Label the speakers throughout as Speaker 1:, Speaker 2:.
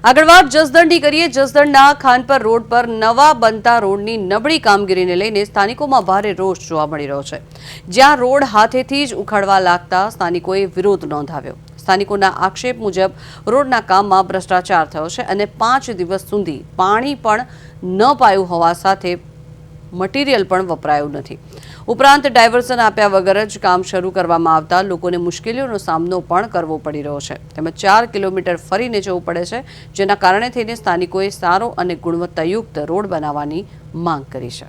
Speaker 1: આગળ વાત જસદણની કરીએ। જસદણના ખાનપર રોડ પર નવા બનતા રોડની નબળી કામગીરીને લઈને સ્થાનિકોમાં ભારે રોષ જોવા મળી રહ્યો છે। જ્યાં રોડ હાથેથી જ ઉખાડવા લાગતા સ્થાનિકોએ વિરોધ નોંધાવ્યો। સ્થાનિકોના આક્ષેપ મુજબ રોડના કામમાં ભ્રષ્ટાચાર થયો છે અને 5 દિવસ સુધી પાણી પણ ન પાયું હોવા સાથે મટીરિયલ પણ વપરાયું નથી। ઉપરાંત ડાયવર્ઝન આપ્યા વગર જ કામ શરૂ કરવામાં આવતા લોકોને મુશ્કેલીઓનો સામનો પણ કરવો પડી રહ્યો છે। તેમજ 4 કિલોમીટર ફરીને જવું પડે છે, જેના કારણે થઈને સ્થાનિકોએ સારો અને ગુણવત્તાયુક્ત રોડ બનાવવાની માંગ કરી છે।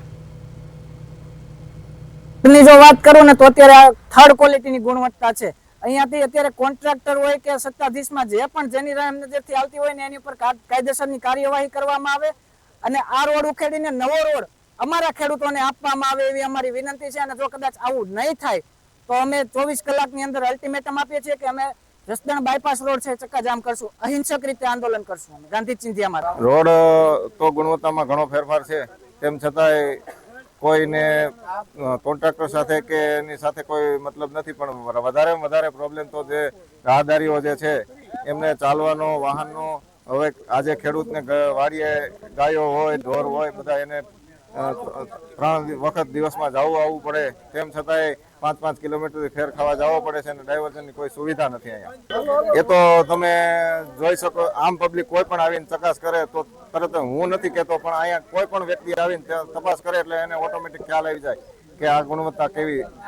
Speaker 2: જો વાત કરું ને તો અત્યારે થર્ડ ક્વોલિટીની ગુણવત્તા છે। અહીંયાથી અત્યારે કોન્ટ્રાક્ટર હોય કે સત્તાધીશમાં જે પણ જેની નજરથી આવતી હોય ને એની ઉપર કાયદેસરની કાર્યવાહી કરવામાં આવે અને આ રોડ ઉખેડીને નવો રોડ અમારા ખેડૂતોને આપવામાં આવે એવી અમારી વિનંતી છે। અને જો કદાચ આવું નહીં થાય તો અમે 24 કલાકની અંદર અલ્ટિમેટમ આપીએ છીએ કે અમે જસદણ બાયપાસ રોડ છે ચક્કાજામ કરશું, અહિંસક રીતે આંદોલન કરશું। અમે ગાંધી ચિંધ્યામાં
Speaker 3: રોડ તો ગુણવત્તામાં ઘણો ફેરફાર છે, તેમ છતાંય કોઈને કોન્ટ્રાક્ટર સાથે કે એની સાથે કોઈ મતલબ નથી, પણ વધારે પ્રોબ્લેમ તો જે રાહદારીઓ જે છે એમને ચાલવાનો વાહનનો। હવે આજે ખેડૂતને વાડીએ ગાયો હોય ઢોર હોય બધા એને 3 વખત દિવસમાં આવવું પડે, તેમ છતાંય 5-5 કિલોમીટરથી ફેર ખાવા જવો પડે છે અને ડાયવર્ઝનની કોઈ સુવિધા નથી અહીંયા। એ તો તમે જોઈ શકો, આમ પબ્લિક કોઈ પણ આવીને તપાસ કરે તો તરત, હું નથી કહેતો પણ અહીંયા કોઈ પણ વ્યક્તિ આવીને તપાસ કરે એટલે એને ઓટોમેટિક ખ્યાલ આવી જાય કે આ ગુણવત્તા કેવી